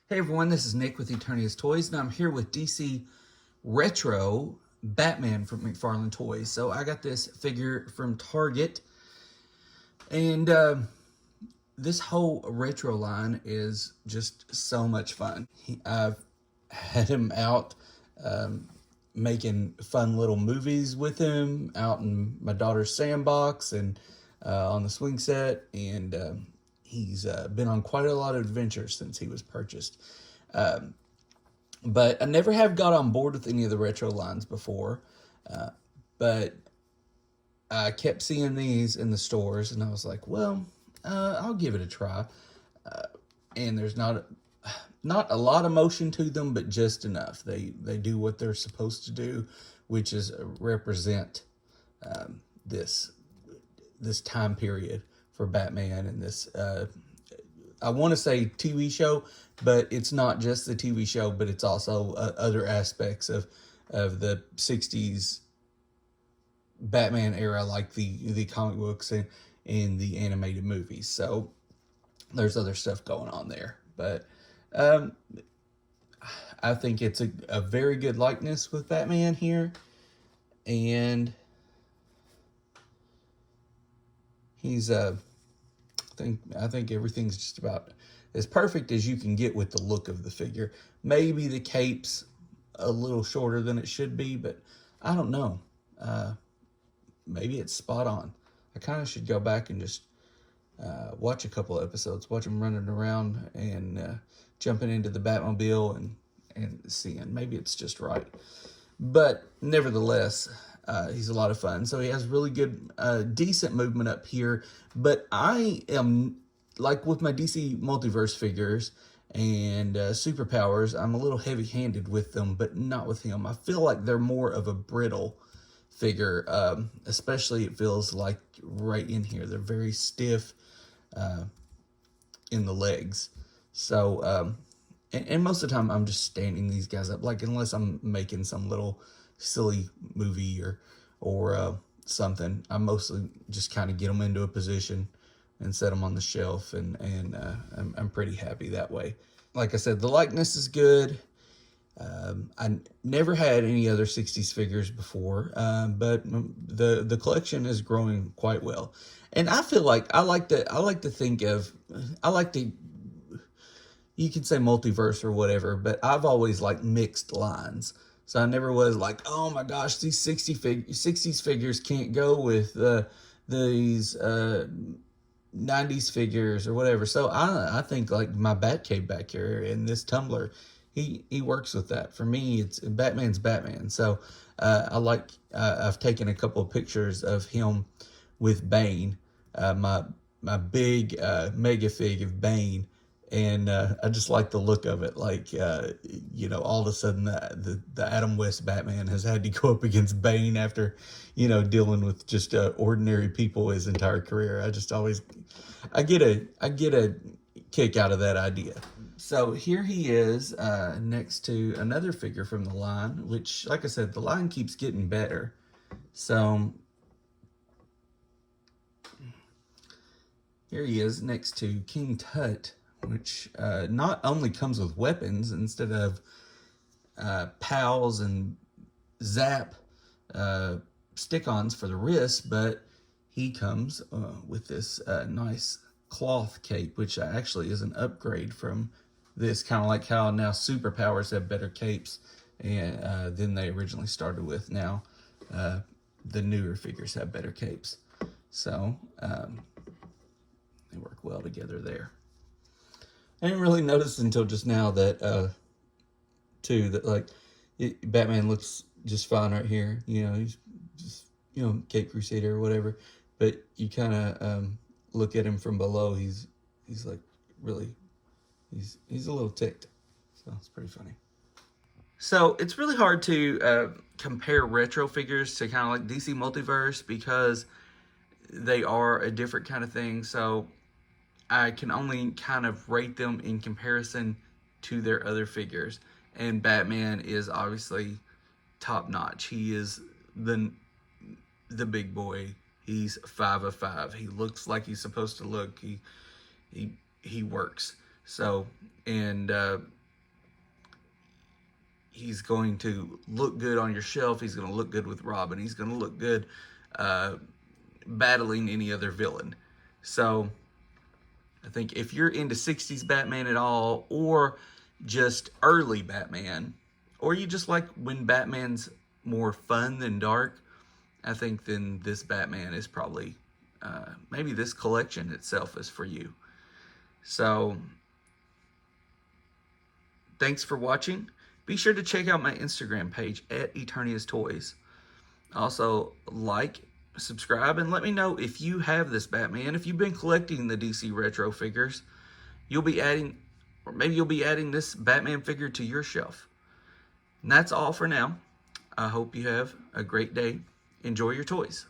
Hey everyone, this is Nick with Eternia's Toys, and I'm here with DC Retro Batman from McFarlane Toys. So I got this figure from Target, and this whole retro line is just so much fun. I've had him out making fun little movies with him out in my daughter's sandbox and on the swing set, and he's been on quite a lot of adventures since he was purchased. But I never have got on board with any of the retro lines before. But I kept seeing these in the stores, and I was like, well, I'll give it a try. And there's not a lot of motion to them, but just enough. They do what they're supposed to do, which is represent this time period for Batman and this. I want to say TV show, but it's not just the TV show, but it's also other aspects of the '60s Batman era, like the comic books and the animated movies. So there's other stuff going on there, but I think it's a very good likeness with Batman here, and he's I think everything's just about as perfect as you can get with the look of the figure. Maybe the cape's a little shorter than it should be, but I don't know. Maybe it's spot on. I kind of should go back and just watch a couple of episodes, watch him running around and jumping into the Batmobile and seeing. Maybe it's just right. But nevertheless, he's a lot of fun. So he has really good, decent movement up here. But I am, like with my DC Multiverse figures and superpowers, I'm a little heavy-handed with them, but not with him. I feel like they're more of a brittle figure, especially it feels like right in here. They're very stiff in the legs. So, and most of the time I'm just standing these guys up, like unless I'm making some little silly movie or something, I mostly just kind of get them into a position and set them on the shelf, and I'm pretty happy that way. Like I said, the likeness is good. I never had any other '60s figures before, but the collection is growing quite well, and I feel like I like to think of you can say multiverse or whatever, but I've always like mixed lines. So I never was like, oh my gosh, these 60s figures can't go with these 90s figures or whatever. So I think like my Batcave back here and this tumbler, he works with that. For me, it's Batman's Batman. So I've taken a couple of pictures of him with Bane, my big mega fig of Bane, and I just like the look of it. Like all of a sudden the Adam West Batman has had to go up against Bane after dealing with just ordinary people his entire career. I get a kick out of that idea. So here he is next to another figure from the line, which, like I said, the line keeps getting better. So here he is next to King Tut, which not only comes with weapons instead of pals and zap stick-ons for the wrist, but he comes with this nice cloth cape, which actually is an upgrade from this, kind of like how now superpowers have better capes and than they originally started with. Now the newer figures have better capes, so they work well together there. I didn't really notice until just now that too, that like Batman looks just fine right here. He's just Cape Crusader or whatever, but you kind of look at him from below. He's like really he's a little ticked, so it's pretty funny. So it's really hard to compare retro figures to kind of like DC Multiverse because they are a different kind of thing. So I can only kind of rate them in comparison to their other figures. And Batman is obviously top notch. He is the big boy. He's 5 of 5. He looks like he's supposed to look. He works. So, and he's going to look good on your shelf. He's going to look good with Robin. He's going to look good battling any other villain. So I think if you're into 60s Batman at all, or just early Batman, or you just like when Batman's more fun than dark, I think then this Batman is probably, maybe this collection itself is for you. So, thanks for watching. Be sure to check out my Instagram page at Eternia's Toys. Also, like, subscribe, and let me know if you have this Batman. If you've been collecting the DC Retro figures, you'll be adding, or maybe you'll be adding this Batman figure to your shelf. And that's all for now. I hope you have a great day. Enjoy your toys.